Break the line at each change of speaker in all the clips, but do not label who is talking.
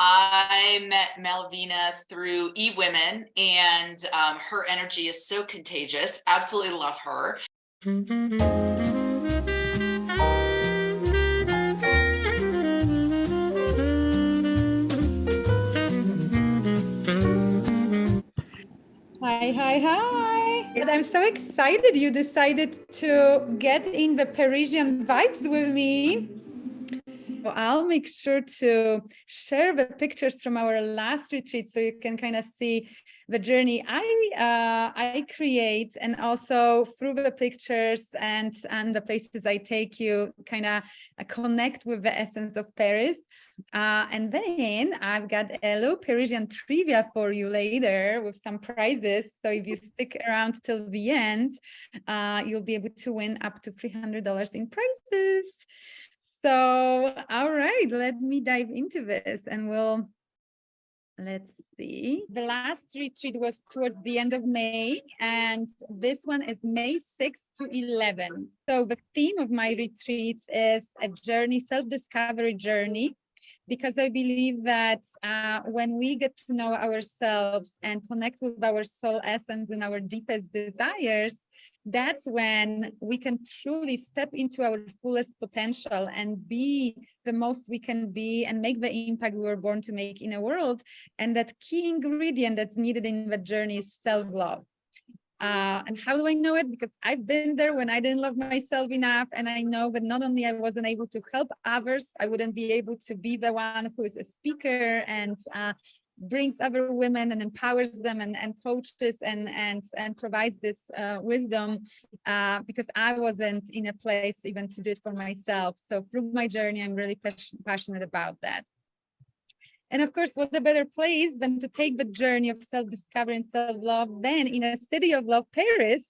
I met Malvina through eWomen, and her energy is so contagious. Absolutely love her.
Hi, hi, hi. But I'm so excited you decided to get in the Parisian vibes with me. I'll make sure to share the pictures from our last retreat so you can kind of see the journey I create, and also through the pictures and the places I take you, kind of connect with the essence of Paris. And then I've got a little Parisian trivia for you later with some prizes. So if you stick around till the end, you'll be able to win up to $300 in prizes. So, all right, let me dive into this and let's see. The last retreat was towards the end of May, and this one is May 6 to 11. So the theme of my retreats is a journey, self-discovery journey, because I believe that when we get to know ourselves and connect with our soul essence and our deepest desires, that's when we can truly step into our fullest potential and be the most we can be and make the impact we were born to make in a world. And that key ingredient that's needed in the journey is self-love. And how do I know it? Because I've been there when I didn't love myself enough. And I know that not only I wasn't able to help others, I wouldn't be able to be the one who is a speaker and brings other women and empowers them and coaches and provides this wisdom because I wasn't in a place even to do it for myself. So through my journey, I'm really passionate about that. And of course, what a better place than to take the journey of self-discovery and self-love than in a city of love, Paris.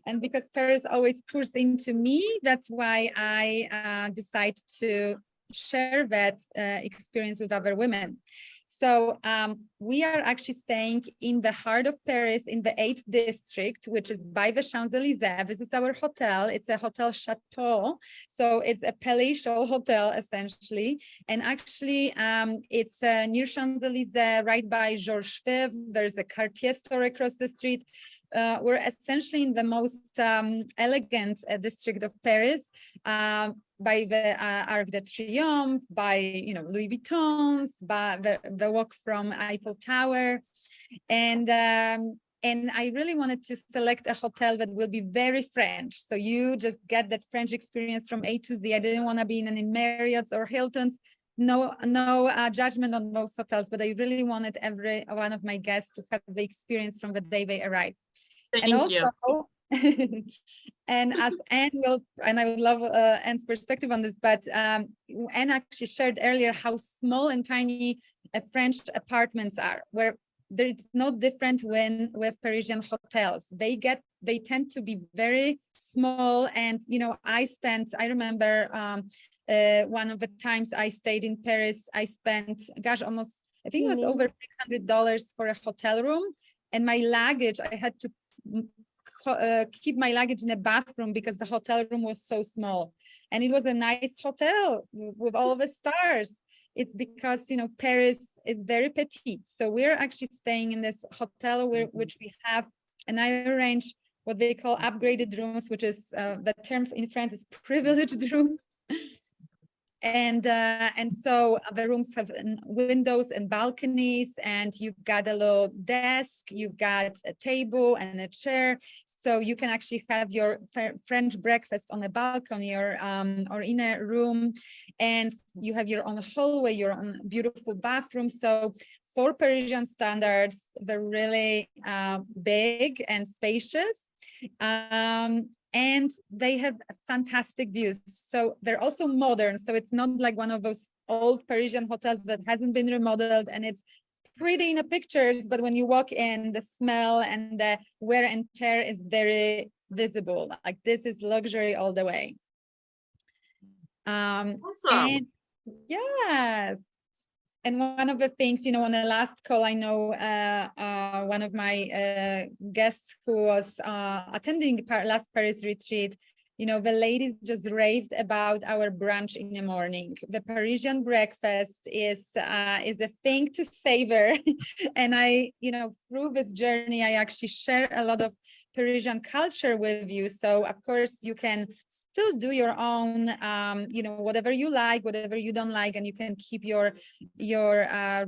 And because Paris always pours into me, that's why I decide to share that experience with other women. So we are actually staying in the heart of Paris in the 8th district, which is by the Champs-Élysées. This is our hotel. It's a hotel chateau. So it's a palatial hotel, essentially. And actually, it's near Champs-Élysées, right by Georges V. There's a Cartier store across the street. We're essentially in the most elegant district of Paris. By the Arc de Triomphe, by Louis Vuitton's, by the walk from Eiffel Tower, and I really wanted to select a hotel that will be very French. So you just get that French experience from A to Z. I didn't want to be in any Marriott's or Hilton's. No judgment on those hotels, but I really wanted every one of my guests to have the experience from the day they arrived.
Thank you.
And as Anne will, and I would love Anne's perspective on this, but Anne actually shared earlier how small and tiny French apartments are, where it's no different when with Parisian hotels. They tend to be very small. And I remember one of the times I stayed in Paris, I spent almost, I think it was over $300 for a hotel room, and my luggage, I had to keep my luggage in a bathroom because the hotel room was so small. And it was a nice hotel with all the stars. It's because Paris is very petite. So we're actually staying in this hotel which we have, and I arrange what they call upgraded rooms, which is the term in France is privileged rooms. And so the rooms have windows and balconies, and you've got a little desk, you've got a table and a chair. So you can actually have your French breakfast on a balcony or in a room, and you have your own hallway, your own beautiful bathroom. So for Parisian standards, they're really big and spacious. And they have fantastic views. So they're also modern. So it's not like one of those old Parisian hotels that hasn't been remodeled and it's pretty in the pictures, but when you walk in, the smell and the wear and tear is very visible. Like this is luxury all the way.
Awesome.
And yes. And one of the things, on the last call, I know one of my guests who was attending last Paris retreat the ladies just raved about our brunch in the morning. The Parisian breakfast is a thing to savor. And I, through this journey, I actually share a lot of Parisian culture with you. So of course you can still do your own, whatever you like, whatever you don't like, and you can keep your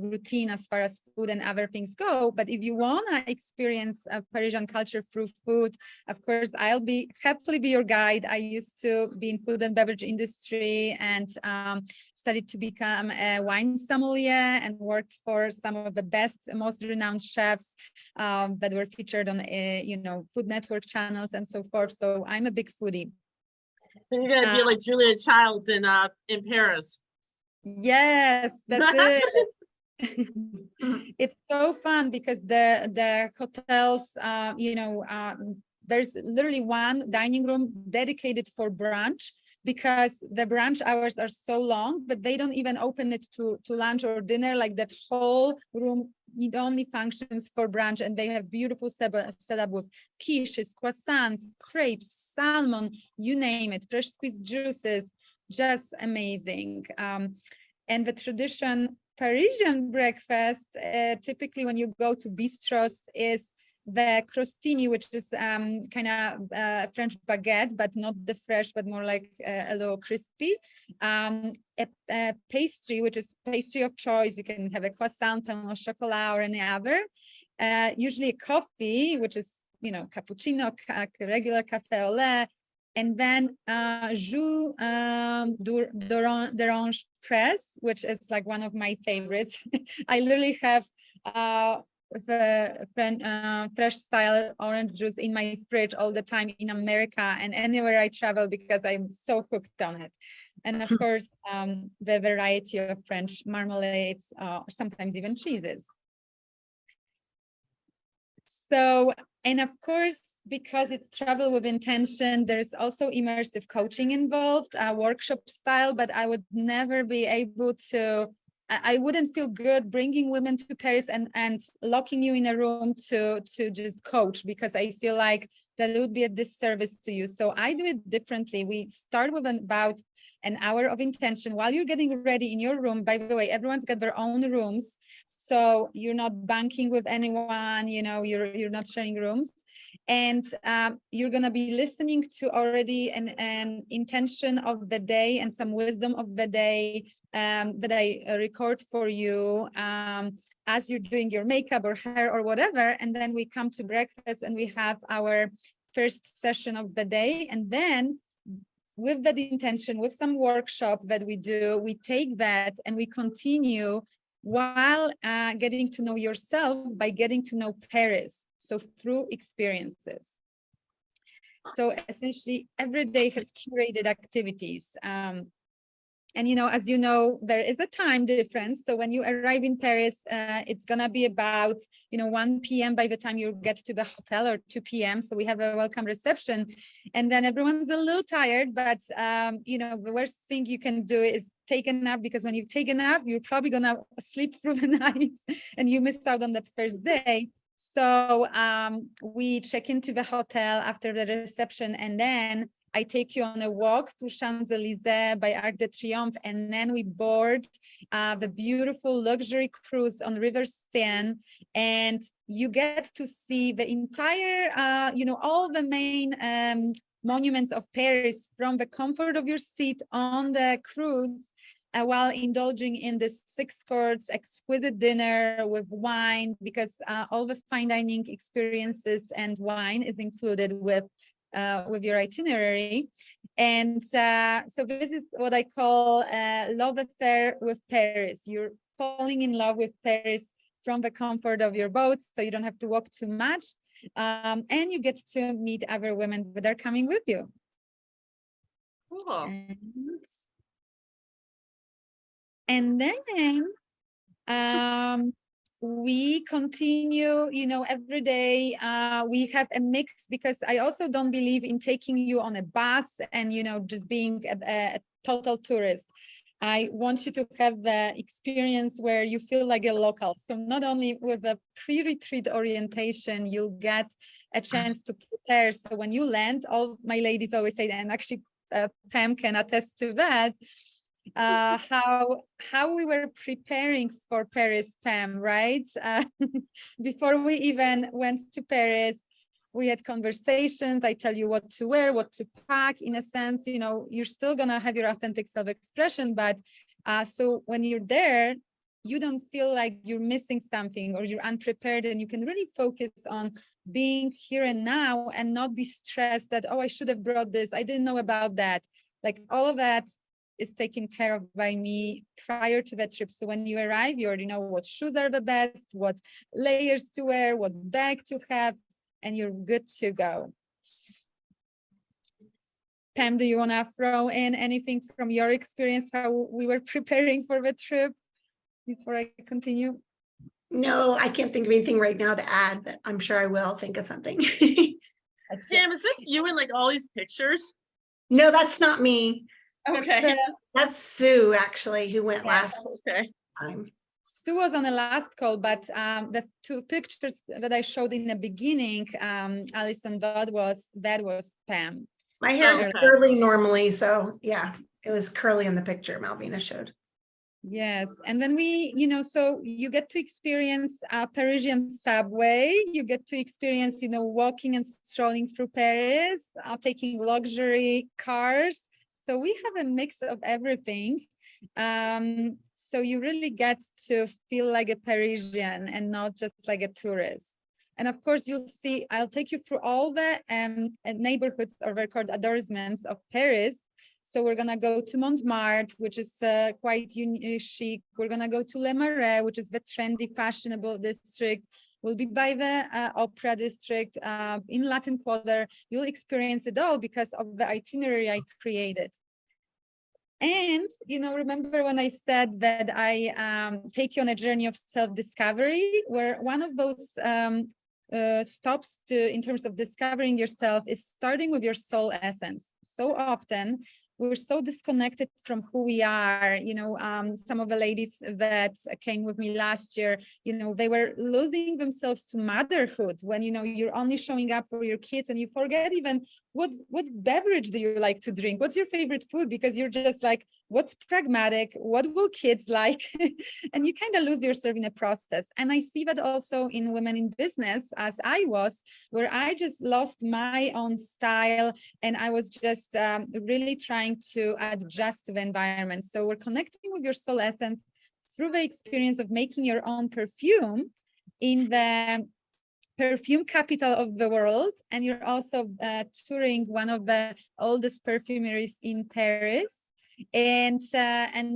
routine as far as food and other things go. But if you want to experience Parisian culture through food, of course, I'll happily be your guide. I used to be in food and beverage industry and studied to become a wine sommelier and worked for some of the best, most renowned chefs that were featured on, Food Network channels and so forth. So I'm a big foodie.
Then you're gonna be like Julia Childs in Paris.
Yes, that's it. It's so fun because the hotels, there's literally one dining room dedicated for brunch, because the brunch hours are so long, but they don't even open it to lunch or dinner. Like that whole room, it only functions for brunch, and they have beautiful setup with quiches, croissants, crepes, salmon, you name it, fresh squeezed juices, just amazing. And the tradition Parisian breakfast, typically when you go to bistros, is the crostini, which is kind of French baguette, but not the fresh, but more like a little crispy. A pastry, which is pastry of choice. You can have a croissant, pain au chocolat, or any other. Usually a coffee, which is, cappuccino, regular cafe au lait. And then jus d'orange press, which is like one of my favorites. I literally have the fresh style orange juice in my fridge all the time in America and anywhere I travel, because I'm so hooked on it. And of course, the variety of French marmalades, or sometimes even cheeses. So, and of course, because it's travel with intention, there's also immersive coaching involved, workshop style, but I would never be able to, I wouldn't feel good bringing women to Paris and locking you in a room to just coach, because I feel like that would be a disservice to you. So I do it differently. We start with about an hour of intention while you're getting ready in your room. By the way, everyone's got their own rooms, so you're not bunking with anyone, you're not sharing rooms. And you're going to be listening to already an intention of the day and some wisdom of the day that I record for you as you're doing your makeup or hair or whatever. And then we come to breakfast and we have our first session of the day. And then with that intention, with some workshop that we do, we take that and we continue while getting to know yourself by getting to know Paris. So through experiences. So essentially every day has curated activities. And, as you know, there is a time difference. So when you arrive in Paris, it's going to be about, 1 p.m. by the time you get to the hotel, or 2 p.m. So we have a welcome reception. And then everyone's a little tired. But, the worst thing you can do is take a nap, because when you take a nap, you're probably going to sleep through the night and you miss out on that first day. So we check into the hotel after the reception, and then I take you on a walk through Champs-Élysées by Arc de Triomphe, and then we board the beautiful luxury cruise on River Seine, and you get to see the entire, all the main monuments of Paris from the comfort of your seat on the cruise, while indulging in this 6-course exquisite dinner with wine, because all the fine dining experiences and wine is included with your itinerary. And so this is what I call love affair with Paris. You're falling in love with Paris from the comfort of your boat, so you don't have to walk too much, and you get to meet other women that are coming with you.
Cool.
And then we continue, every day we have a mix, because I also don't believe in taking you on a bus and, just being a total tourist. I want you to have the experience where you feel like a local. So not only with a pre-retreat orientation, you'll get a chance to prepare. So when you land, all my ladies always say, and actually Pam can attest to that, how we were preparing for Paris, Pam, right? Before we even went to Paris, we had conversations. I tell you what to wear, what to pack. In a sense, you know, you're still gonna have your authentic self-expression, but so when you're there, you don't feel like you're missing something or you're unprepared, and you can really focus on being here and now and not be stressed that, oh, I should have brought this, I didn't know about that. Like all of that is taken care of by me prior to the trip. So when you arrive, you already know what shoes are the best, what layers to wear, what bag to have, and you're good to go. Pam, do you want to throw in anything from your experience, how we were preparing for the trip before I continue?
No, I can't think of anything right now to add, but I'm sure I will think of something.
Pam, is this you in like all these pictures?
No, that's not me.
Okay.
That's Sue, actually, who went last
Okay.
time.
Sue was on the last call, but the two pictures that I showed in the beginning, Alice and Bud, that was Pam.
My hair's
Okay.
curly normally, so yeah, it was curly in the picture Malvina showed.
Yes, and when we, you know, so you get to experience a Parisian subway, you get to experience, you know, walking and strolling through Paris, taking luxury cars. So we have a mix of everything. So you really get to feel like a Parisian and not just like a tourist. And of course, you'll see, I'll take you through all the neighborhoods or record adornments of Paris. So we're gonna go to Montmartre, which is quite chic. We're gonna go to Le Marais, which is the trendy, fashionable district. We'll be by the Opera District in Latin Quarter. You'll experience it all because of the itinerary I created. And, you know, remember when I said that I take you on a journey of self-discovery, where one of those stops in terms of discovering yourself is starting with your soul essence. So often we're so disconnected from who we are. You know, some of the ladies that came with me last year, you know, they were losing themselves to motherhood when, you know, you're only showing up for your kids and you forget even what beverage do you like to drink? What's your favorite food? Because you're just like, what's pragmatic? What will kids like? And you kind of lose yourself in a process. And I see that also in women in business, as I was, where I just lost my own style and I was just really trying to adjust to the environment. So we're connecting with your soul essence through the experience of making your own perfume in the perfume capital of the world, and you're also touring one of the oldest perfumeries in Paris, and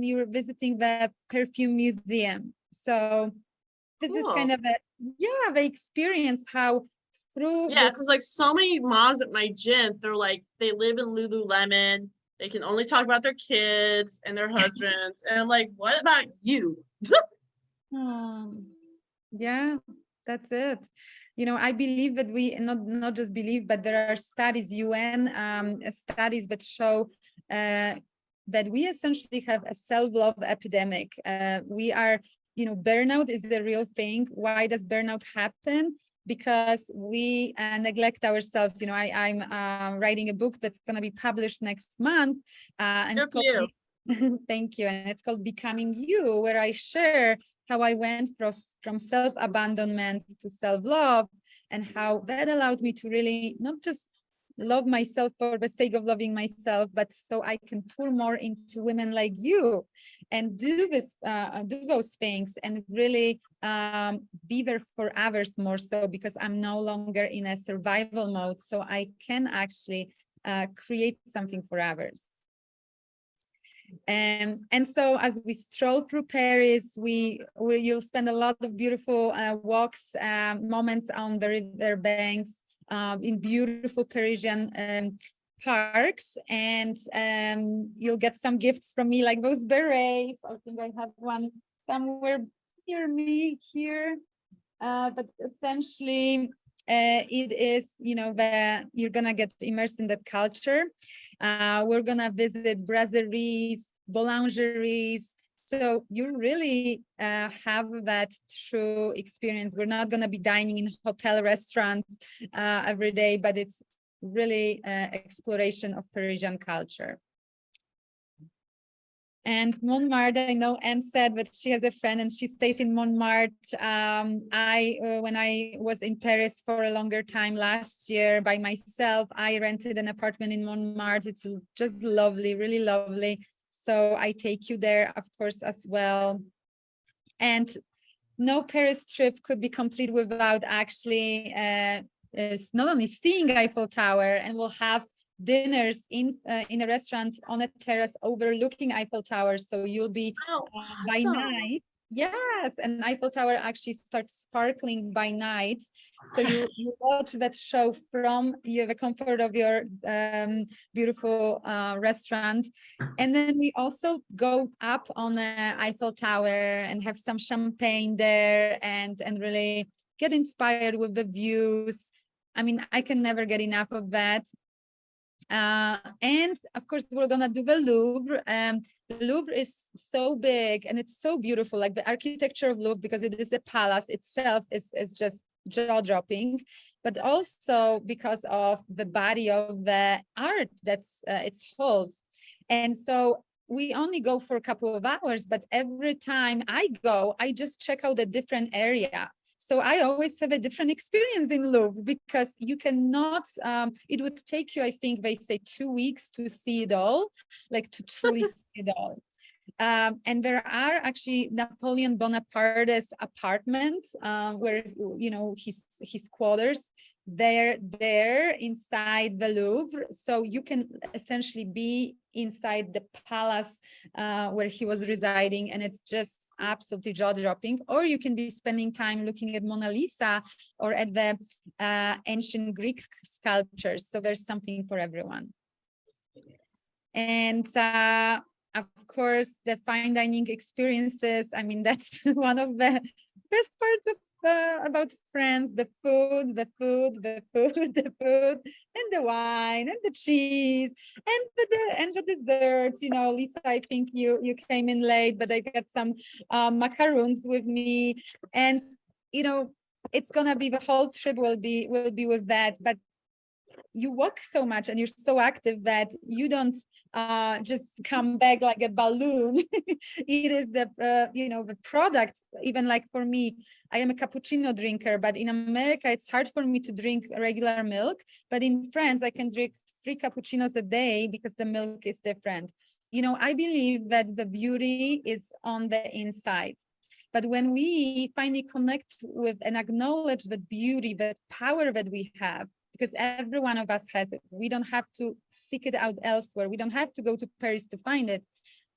you're visiting the perfume museum. So this is kind of the experience how through
because like so many moms at my gym, they're like they live in Lululemon. They can only talk about their kids and their husbands, and I'm like, what about you?
Yeah, that's it. You know, I believe that we not just believe, but there are studies, UN studies that show that we essentially have a self-love epidemic. We are, you know, burnout is the real thing. Why does burnout happen? Because we neglect ourselves. You know, I'm writing a book that's going to be published next month, and it's called Thank you, and it's called Becoming You, where I share how I went from self-abandonment to self-love, and how that allowed me to really not just love myself for the sake of loving myself, but so I can pour more into women like you and do those things and really be there for others more so, because I'm no longer in a survival mode, so I can actually create something for others. And so as we stroll through Paris, you'll spend a lot of beautiful walks, moments on the river banks, in beautiful Parisian parks, and you'll get some gifts from me, like those berets. I think I have one somewhere near me here, but essentially it is, you know, you're gonna get immersed in that culture. We're gonna visit brasseries, boulangeries. So you really have that true experience. We're not going to be dining in hotel restaurants every day, but it's really exploration of Parisian culture. And Montmartre, I know Anne said that she has a friend and she stays in Montmartre. When I was in Paris for a longer time last year by myself, I rented an apartment in Montmartre. It's just lovely, really lovely. So I take you there, of course, as well. And no Paris trip could be complete without actually not only seeing Eiffel Tower, and we'll have dinners in a restaurant on a terrace overlooking Eiffel Tower. So you'll be by night. Yes, and Eiffel Tower actually starts sparkling by night. So you watch that show from the comfort of your beautiful restaurant. And then we also go up on the Eiffel Tower and have some champagne there and really get inspired with the views. I mean, I can never get enough of that. And of course, we're gonna do the Louvre. The Louvre is so big and it's so beautiful, like the architecture of Louvre, because it is a palace itself is just jaw-dropping, but also because of the body of the art that's it holds. And so we only go for a couple of hours, but every time I go, I just check out a different area. So I always have a different experience in Louvre because you cannot, it would take you, I think they say 2 weeks to see it all, like to truly see it all. And there are actually Napoleon Bonaparte's apartments where, you know, his quarters, they're there inside the Louvre. So you can essentially be inside the palace where he was residing, and it's just absolutely jaw-dropping. Or you can be spending time looking at Mona Lisa or at the ancient Greek sculptures. So there's something for everyone. And of course, the fine dining experiences. I mean, that's one of the best parts of about France: the food, the and the wine, and the cheese, and the desserts. You know, Lisa, I think you came in late, but I got some macaroons with me, and you know, it's gonna be, the whole trip will be with that. But you walk so much and you're so active that you don't just come back like a balloon. It is the you know, the product. Even like for me, I am a cappuccino drinker, but in America it's hard for me to drink regular milk, but in France I can drink 3 cappuccinos a day because the milk is different. You know, I believe that the beauty is on the inside. But when we finally connect with and acknowledge the beauty, the power that we have, because every one of us has it. We don't have to seek it out elsewhere. We don't have to go to Paris to find it.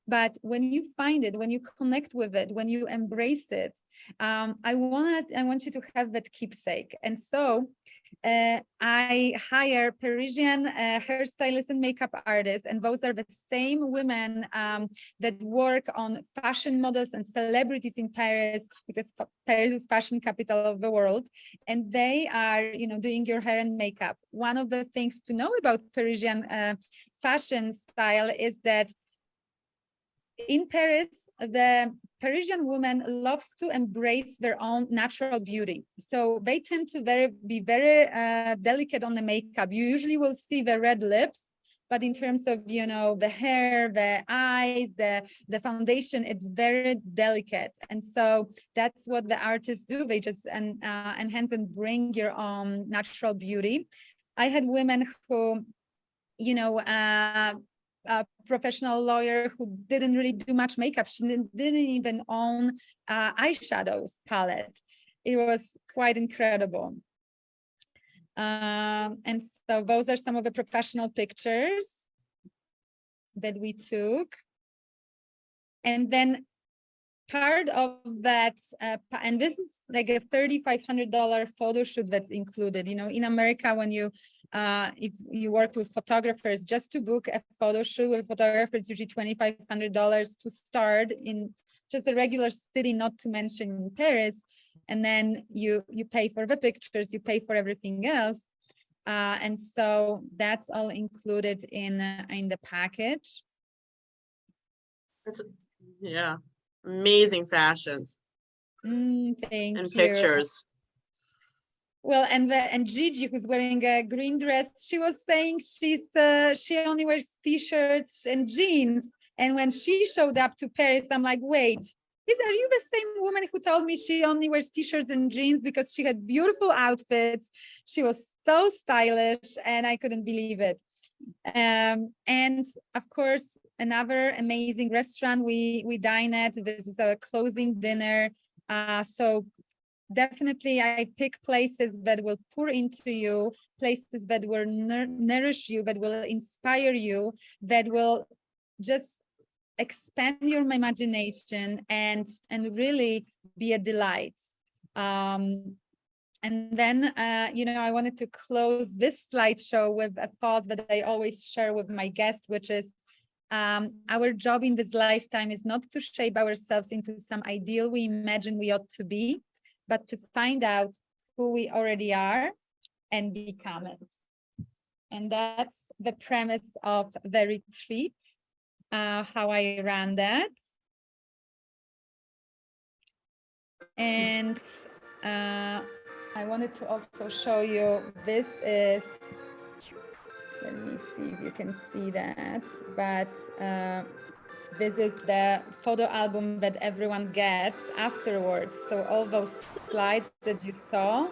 But when you find it, when you connect with it, when you embrace it, I want you to have that keepsake. And so I hire Parisian hairstylists and makeup artists, and those are the same women that work on fashion models and celebrities in Paris, because Paris is fashion capital of the world, and they are, you know, doing your hair and makeup. One of the things to know about Parisian fashion style is that in Paris, the Parisian woman loves to embrace their own natural beauty. So they tend to be very delicate on the makeup. You usually will see the red lips, but in terms of, you know, the hair, the eyes, the foundation, it's very delicate. And so that's what the artists do. They just enhance and bring your own natural beauty. I had women who, you know, a professional lawyer who didn't really do much makeup. She didn't even own eyeshadows palette. It was quite incredible. And so those are some of the professional pictures that we took. And then part of that, and this is like a $3,500 photo shoot that's included. You know, in America, when you if you work with photographers, just to book a photo shoot with photographers, it's usually $2,500 to start in just a regular city, not to mention in Paris. And then you pay for the pictures, you pay for everything else. And so that's all included in the package.
It's, yeah, amazing fashions
Thank
and
you.
pictures.
Well, and Gigi, who's wearing a green dress, she was saying she only wears t-shirts and jeans. And when she showed up to Paris, I'm like, wait, are you the same woman who told me she only wears t-shirts and jeans? Because she had beautiful outfits. She was so stylish, and I couldn't believe it. And of course, another amazing restaurant we dine at. This is our closing dinner. So definitely I pick places that will pour into you, places that will nourish you, that will inspire you, that will just expand your imagination and really be a delight. And then, I wanted to close this slideshow with a thought that I always share with my guests, which is our job in this lifetime is not to shape ourselves into some ideal we imagine we ought to be, but to find out who we already are and become it. And that's the premise of the retreat, how I ran that. And I wanted to also show you, this is, let me see if you can see that, but this is the photo album that everyone gets afterwards. So all those slides that you saw,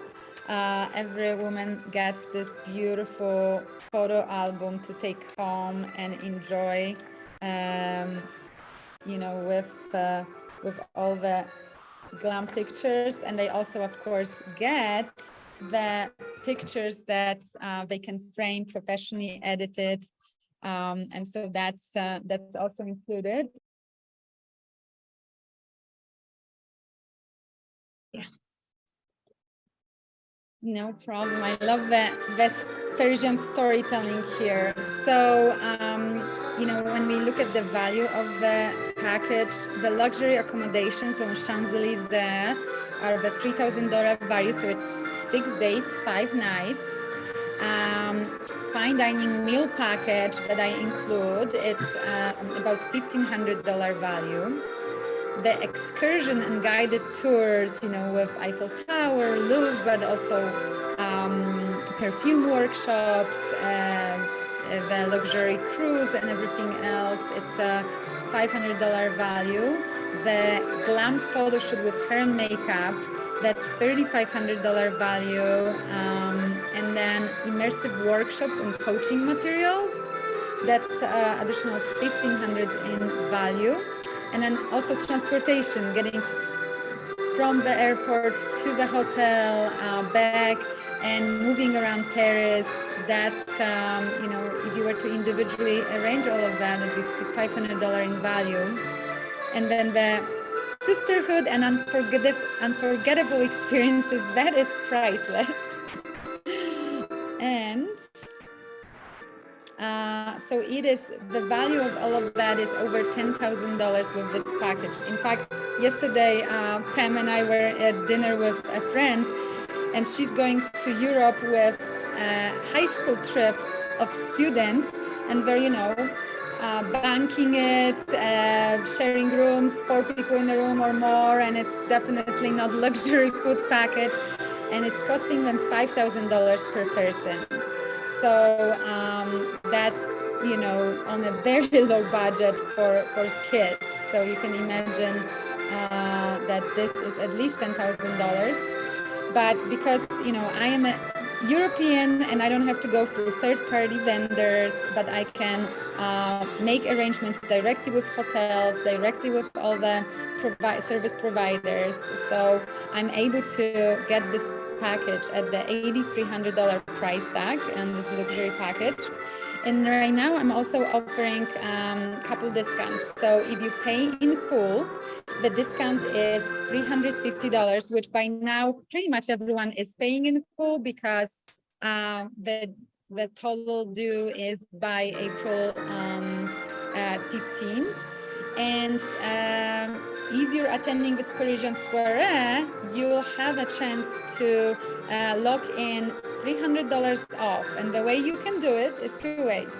every woman gets this beautiful photo album to take home and enjoy, with all the glam pictures. And they also, of course, get the pictures that they can frame, professionally edited. And so that's also included.
Yeah.
No problem. I love the Persian storytelling here. So, when we look at the value of the package, the luxury accommodations on Champs-Élysées are the $3,000 value. So it's 6 days, 5 nights. Fine dining meal package that I include, it's about $1,500 value. The excursion and guided tours, with Eiffel Tower, Louvre, but also perfume workshops, the luxury cruise and everything else, it's a $500 value. The glam photo shoot with hair and makeup, that's $3,500 value. And then immersive workshops and coaching materials, that's additional $1,500 in value. And then also transportation, getting from the airport to the hotel, back, and moving around Paris. That's, if you were to individually arrange all of that, it would be $500 in value. And then the sisterhood and unforgettable experiences, that is priceless. And so it is, the value of all of that is over $10,000 with this package. In fact, yesterday, Pam and I were at dinner with a friend, and she's going to Europe with a high school trip of students, and they're, banking it, sharing rooms, 4 people in a room or more, and it's definitely not luxury food package, and it's costing them $5,000 per person. So that's, on a very low budget for kids. So you can imagine that this is at least $10,000. But because, I am a European and I don't have to go through third-party vendors, but I can make arrangements directly with hotels, directly with all the service providers. So I'm able to get this package at the $8,300 price tag and this luxury package. And right now I'm also offering a couple discounts. So if you pay in full, the discount is $350, which by now pretty much everyone is paying in full because the total due is by April 15th. And if you're attending this Parisian soiree, you'll have a chance to lock in $300 off. And the way you can do it is 2 ways.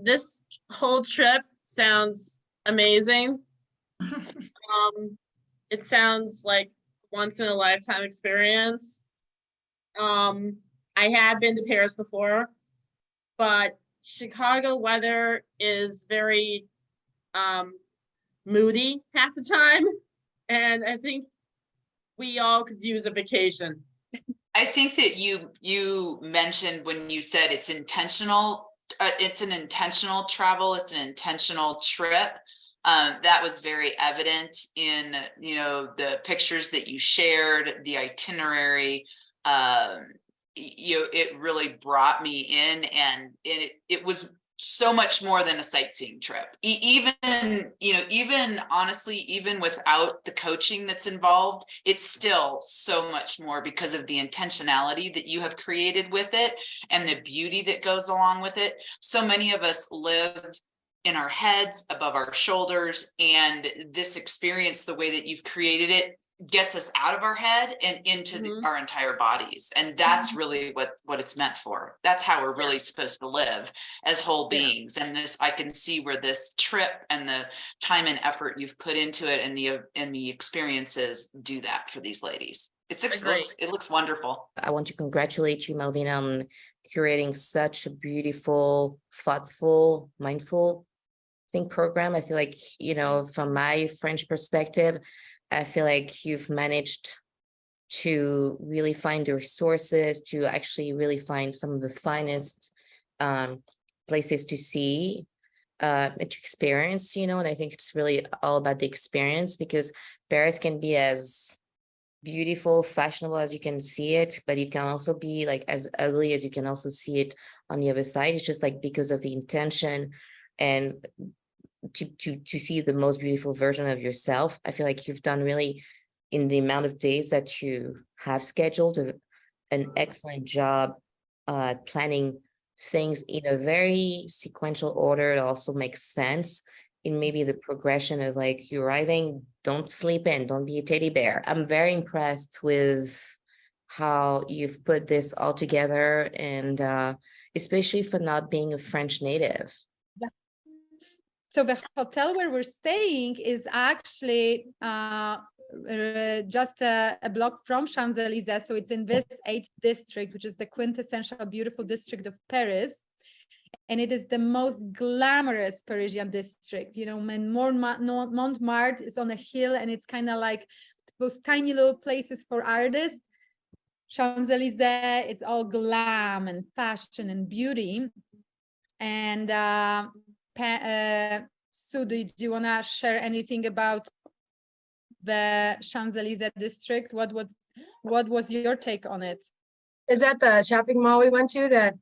This whole trip sounds amazing. It sounds like once in a lifetime experience. I have been to Paris before, but Chicago weather is very moody half the time, and I think we all could use a vacation.
I think that you mentioned when you said it's intentional, it's an intentional travel, it's an intentional trip. That was very evident in, you know, the pictures that you shared, the itinerary. It really brought me in, and it was so much more than a sightseeing trip. Even, you know, even honestly, even without the coaching that's involved, it's still so much more because of the intentionality that you have created with it and the beauty that goes along with it. So many of us live in our heads, above our shoulders, and this experience, the way that you've created it, gets us out of our head and into our entire bodies. And that's really what it's meant for. That's how we're really supposed to live as whole beings. And this, I can see where this trip and the time and effort you've put into it and the experiences do that for these ladies. It looks wonderful.
I want to congratulate you, Malvina, on curating such a beautiful, thoughtful, mindful program. I feel like, you know, from my French perspective, I feel like you've managed to really find the resources to actually really find some of the finest places to see, to experience, you know, and I think it's really all about the experience, because Paris can be as beautiful, fashionable as you can see it, but it can also be like as ugly as you can also see it on the other side. It's just like because of the intention and to see the most beautiful version of yourself. I feel like you've done really, in the amount of days that you have scheduled, an excellent job planning things in a very sequential order. It also makes sense in maybe the progression of like you arriving, don't sleep in, don't be a teddy bear. I'm very impressed with how you've put this all together, and especially for not being a French native.
So the hotel where we're staying is actually just a block from Champs-Élysées. So it's in this 8th district, which is the quintessential beautiful district of Paris. And it is the most glamorous Parisian district. You know, Montmartre is on a hill, and it's kind of like those tiny little places for artists. Champs-Élysées, it's all glam and fashion and beauty. And Sue, do you want to share anything about the Champs-Élysées district? What was your take on it?
Is that the shopping mall we went to? That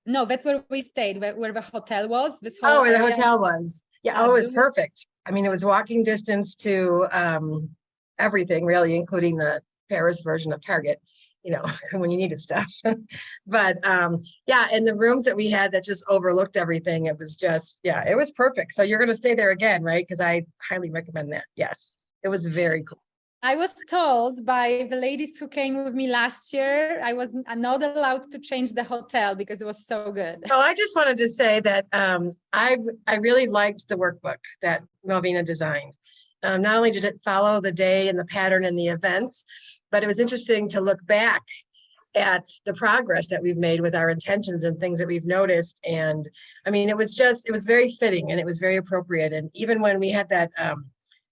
No, that's where we stayed, where the hotel was.
Where the hotel was. Yeah, it was perfect. I mean, it was walking distance to everything, really, including the Paris version of Target, you know, when you needed stuff. But yeah, and the rooms that we had that just overlooked everything, it was just, yeah, it was perfect. So you're going to stay there again, right? Because I highly recommend that. Yes, it was very cool.
I was told by the ladies who came with me last year, I was not allowed to change the hotel because it was so good.
So I just wanted to say that I really liked the workbook that Malvina designed. Not only did it follow the day and the pattern and the events, but it was interesting to look back at the progress that we've made with our intentions and things that we've noticed. And I mean, it was very fitting and it was very appropriate. And even when we had that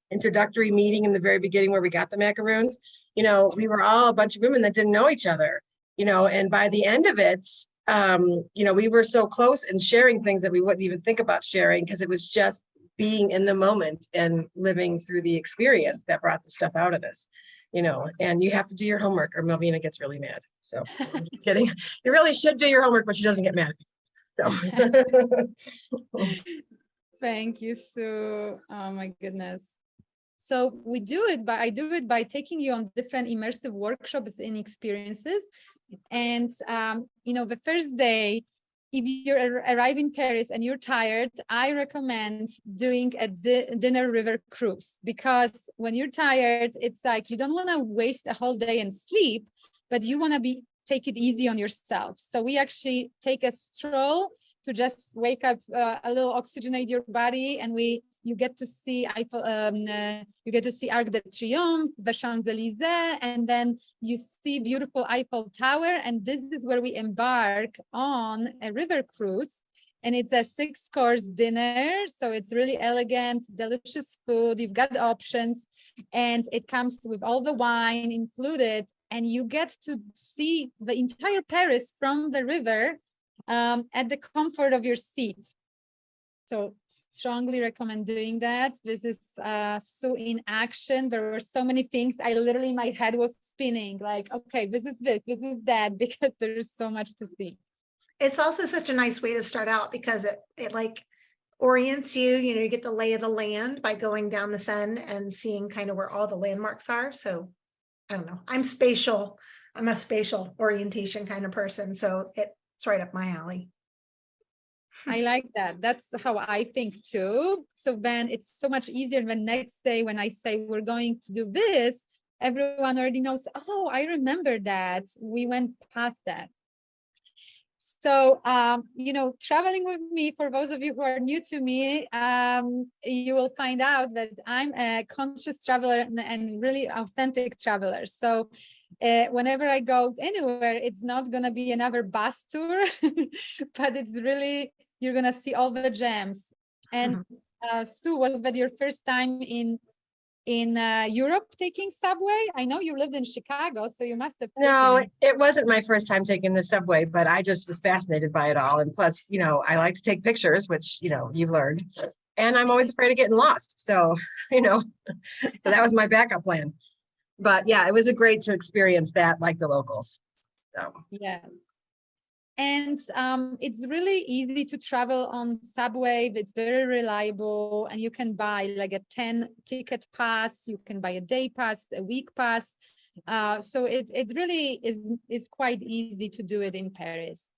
introductory meeting in the very beginning where we got the macaroons, you know, we were all a bunch of women that didn't know each other, you know, and by the end of it, you know, we were so close and sharing things that we wouldn't even think about sharing, because it was just being in the moment and living through the experience that brought the stuff out of us, you know. And you have to do your homework or Malvina gets really mad. So I'm just kidding. You really should do your homework, but she doesn't get mad at you. So.
Thank you, Sue. Oh my goodness. So I do it by taking you on different immersive workshops and experiences. And, you know, the first day, if you're arriving in Paris and you're tired, I recommend doing a dinner river cruise, because when you're tired, it's like you don't want to waste a whole day and sleep, but you want to take it easy on yourself. So we actually take a stroll to just wake up, a little oxygenate your body, and you get to see Eiffel, you get to see Arc de Triomphe, the Champs-Élysées, and then you see beautiful Eiffel Tower. And this is where we embark on a river cruise. And it's a 6-course dinner. So it's really elegant, delicious food. You've got options, and it comes with all the wine included. And you get to see the entire Paris from the river at the comfort of your seat. So strongly recommend doing that. This is so in action. There were so many things. I literally, my head was spinning like, okay, this is that, because there is so much to see.
It's also such a nice way to start out because it like orients you, you get the lay of the land by going down the Seine and seeing kind of where all the landmarks are. So I don't know, I'm a spatial orientation kind of person. So it's right up my alley.
I like that. That's how I think too. So then it's so much easier the next day when I say we're going to do this, everyone already knows, oh, I remember that. We went past that. So, traveling with me, for those of you who are new to me, you will find out that I'm a conscious traveler and really authentic traveler. So whenever I go anywhere, it's not going to be another bus tour, but it's really, you're going to see all the gems. And Sue, was that your first time in Europe taking subway? I know you lived in Chicago, so you must have.
No, it wasn't my first time taking the subway, but I just was fascinated by it all. And plus, I like to take pictures, which, you've learned. And I'm always afraid of getting lost. So, so that was my backup plan. But yeah, it was great to experience that like the locals. So
yeah. And it's really easy to travel on subway. It's very reliable, and you can buy like a 10-ticket pass. You can buy a day pass, a week pass. So it really is quite easy to do it in Paris.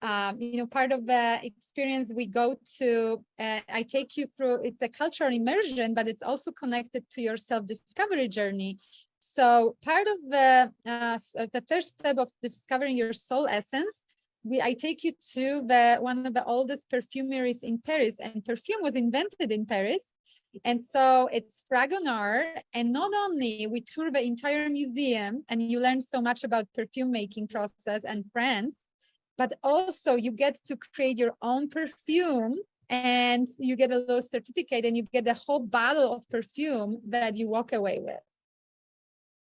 Part of the experience we go to, I take you through, it's a cultural immersion, but it's also connected to your self-discovery journey. So part of the first step of discovering your soul essence, I take you to one of the oldest perfumeries in Paris, and perfume was invented in Paris. And so it's Fragonard, and not only we tour the entire museum and you learn so much about perfume making process and France, but also you get to create your own perfume, and you get a little certificate, and you get the whole bottle of perfume that you walk away with.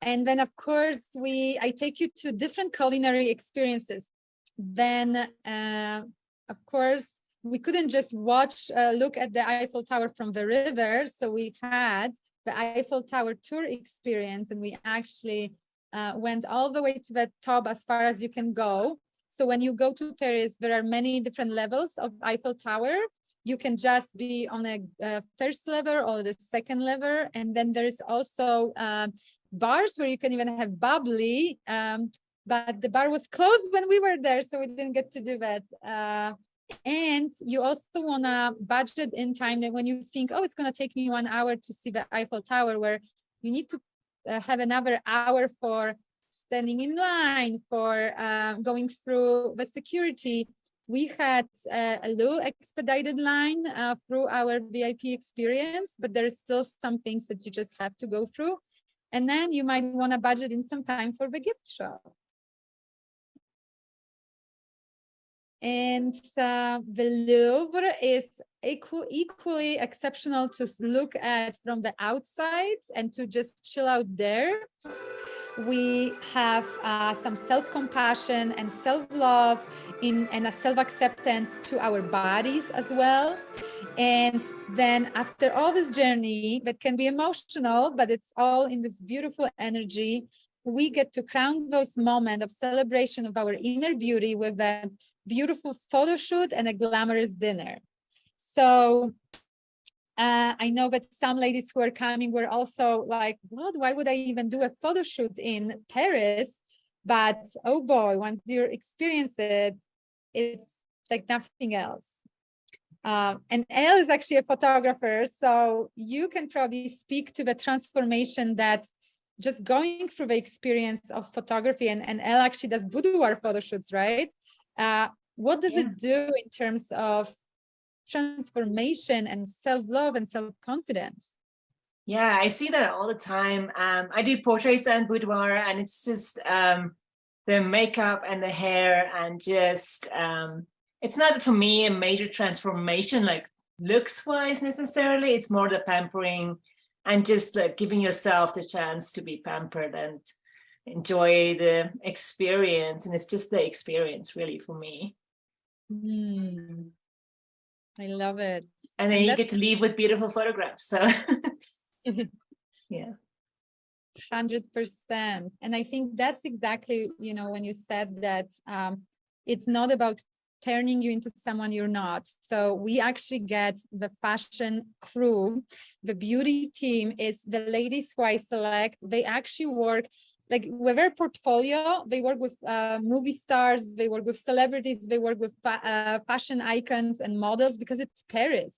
And then, of course, I take you to different culinary experiences. Then, of course, we couldn't just look at the Eiffel Tower from the river. So we had the Eiffel Tower tour experience, and we actually went all the way to the top as far as you can go. So when you go to Paris, there are many different levels of Eiffel Tower. You can just be on a first level or the second level. And then there's also bars where you can even have bubbly, but the bar was closed when we were there, so we didn't get to do that. And you also want to budget in time that when you think, oh, it's going to take me 1 hour to see the Eiffel Tower, where you need to have another hour for standing in line, for going through the security. We had a low expedited line through our VIP experience, but there's still some things that you just have to go through. And then you might want to budget in some time for the gift shop. And the Louvre is equally exceptional to look at from the outside and to just chill out there. We have some self-compassion and self-love and a self-acceptance to our bodies as well. And then after all this journey that can be emotional, but it's all in this beautiful energy, we get to crown those moments of celebration of our inner beauty with a beautiful photo shoot and a glamorous dinner. So I know that some ladies who are coming were also like, what? Why would I even do a photo shoot in Paris? But oh boy, once you experience it, it's like nothing else. And Elle is actually a photographer, so you can probably speak to the transformation that just going through the experience of photography, and Elle actually does boudoir photo shoots, right? What does
Yeah.
it do in terms of transformation and self-love and self-confidence?
Yeah, I see that all the time. I do portraits and boudoir, and it's just the makeup and the hair, and just it's not for me a major transformation like looks wise necessarily. It's more the pampering and just like giving yourself the chance to be pampered and enjoy the experience. And it's just the experience really for me.
I love it.
And then you get to leave with beautiful photographs. So yeah.
100%. And I think that's exactly, you know, when you said that it's not about turning you into someone you're not. So we actually get the fashion crew, the beauty team is the ladies who I select. They actually work like with their portfolio. They work with movie stars, they work with celebrities, they work with fashion icons and models because it's Paris.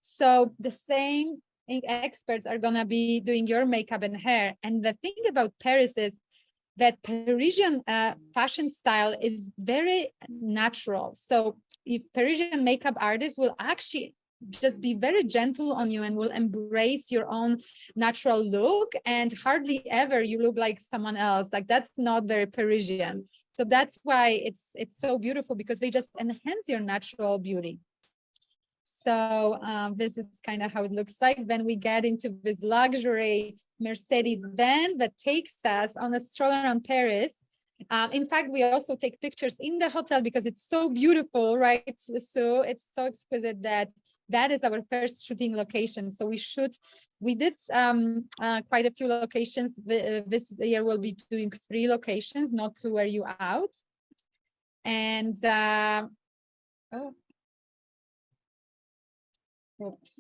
So the same experts are gonna be doing your makeup and hair. And the thing about Paris is that Parisian fashion style is very natural. So if Parisian makeup artists will actually just be very gentle on you and will embrace your own natural look, and hardly ever you look like someone else. Like that's not very Parisian. So that's why it's so beautiful, because they just enhance your natural beauty. So this is kind of how it looks like. Then we get into this luxury Mercedes van that takes us on a stroll around Paris. In fact, we also take pictures in the hotel because it's so beautiful, right? So it's so exquisite that is our first shooting location. So we did quite a few locations. This year we'll be doing 3 locations, not to wear you out. And oops.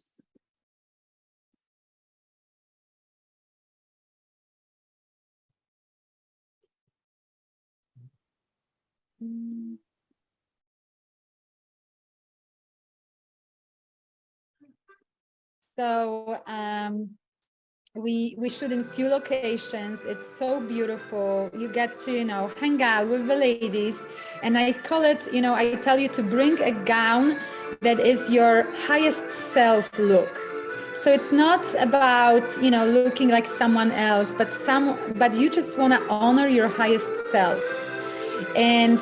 So we shoot in few locations. It's so beautiful. You get to, you know, hang out with the ladies, and I call it, you know, I tell you to bring a gown that is your highest self look. So it's not about, you know, looking like someone else, but you just want to honor your highest self. And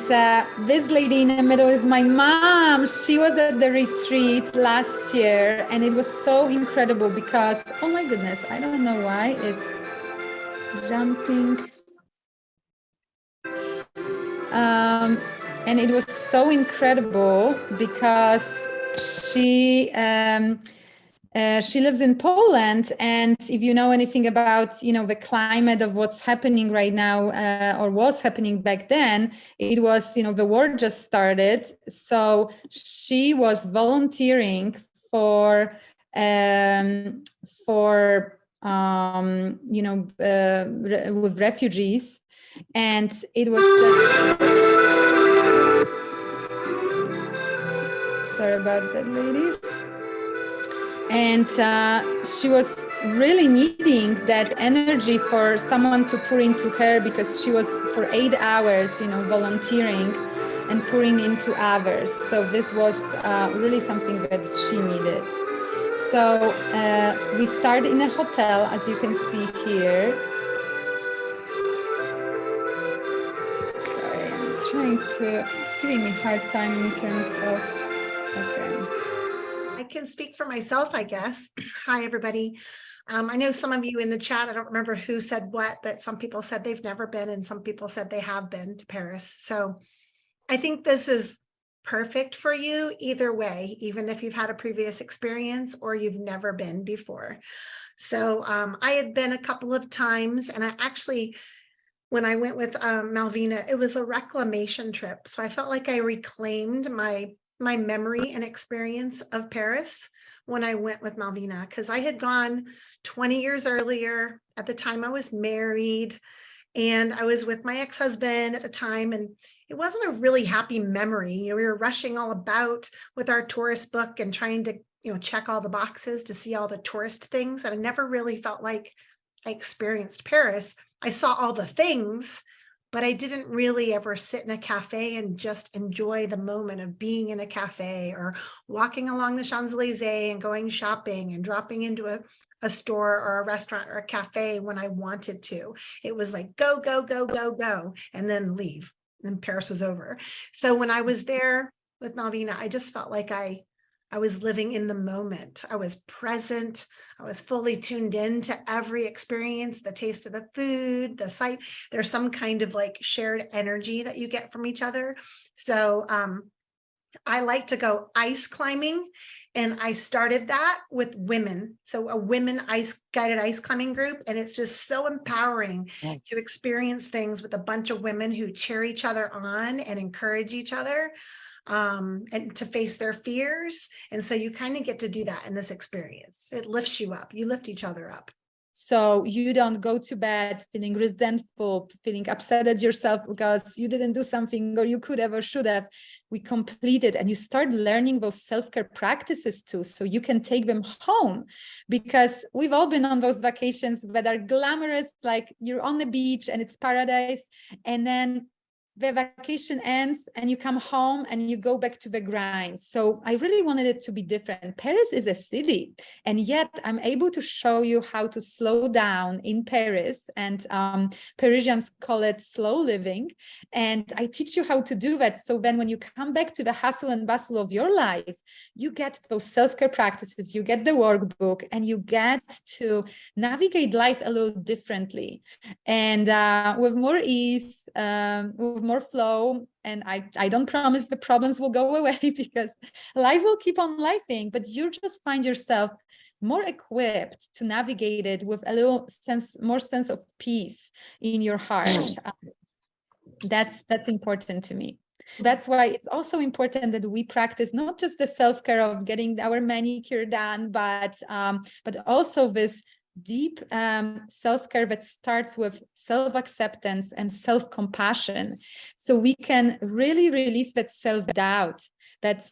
this lady in the middle is my mom. She was at the retreat last year, and it was so incredible because, oh my goodness, I don't know why it's jumping. And it was so incredible because she lives in Poland, and if you know anything about, you know, the climate of what's happening right now, or was happening back then, it was, you know, the war just started. So she was volunteering for you know, with refugees, and it was just. Sorry about that, ladies. And she was really needing that energy for someone to pour into her, because she was for 8 hours, you know, volunteering and pouring into others. So this was really something that she needed. So we start in a hotel, as you can see here. Sorry, I'm trying to, it's giving me a hard time in terms of, okay.
I can speak for myself, I guess. Hi, everybody. I know some of you in the chat, I don't remember who said what, but some people said they've never been, and some people said they have been to Paris. So I think this is perfect for you either way, even if you've had a previous experience or you've never been before. So I had been a couple of times, and I actually, when I went with Malvina, it was a reclamation trip. So I felt like I reclaimed my memory and experience of Paris when I went with Malvina, because I had gone 20 years earlier. At the time I was married, and I was with my ex-husband at the time, and it wasn't a really happy memory. You know, we were rushing all about with our tourist book and trying to, you know, check all the boxes to see all the tourist things. And I never really felt like I experienced Paris. I saw all the things, but I didn't really ever sit in a cafe and just enjoy the moment of being in a cafe or walking along the Champs-Elysees and going shopping and dropping into a store or a restaurant or a cafe when I wanted to. It was like, go, go, go, go, go, and then leave. And Paris was over. So when I was there with Malvina, I just felt like I was living in the moment. I was present. I was fully tuned in to every experience, the taste of the food, the sight. There's some kind of like shared energy that you get from each other. So I like to go ice climbing, and I started that with women. So a women guided ice climbing group. And it's just so empowering to experience things with a bunch of women who cheer each other on and encourage each other. And to face their fears. And so you kind of get to do that in this experience. It lifts you up. You lift each other up.
So you don't go to bed feeling resentful, feeling upset at yourself because you didn't do something or you could have or should have. We completed, and you start learning those self-care practices too, so you can take them home, because we've all been on those vacations that are glamorous, like you're on the beach and it's paradise, and then the vacation ends and you come home and you go back to the grind. So I really wanted it to be different. Paris is a city, and yet I'm able to show you how to slow down in Paris, and Parisians call it slow living. And I teach you how to do that. So then when you come back to the hustle and bustle of your life, you get those self-care practices, you get the workbook, and you get to navigate life a little differently, and with more ease, with more flow. And I don't promise the problems will go away, because life will keep on lifing, but you just find yourself more equipped to navigate it with a little more sense of peace in your heart. That's important to me. That's why it's also important that we practice not just the self-care of getting our manicure done, but also this deep self-care that starts with self-acceptance and self-compassion, so we can really release that self-doubt that's,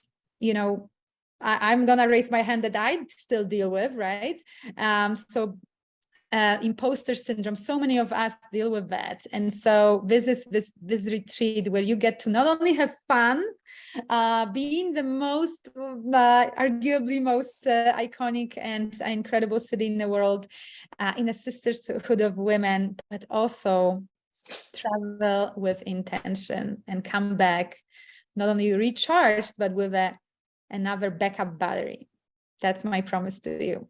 I'm gonna raise my hand that I still deal with, right? Imposter syndrome, so many of us deal with that. And so this is this retreat where you get to not only have fun, being the most arguably most iconic and incredible city in the world, in a sisterhood of women, but also travel with intention and come back not only recharged, but with another backup battery. That's my promise to you.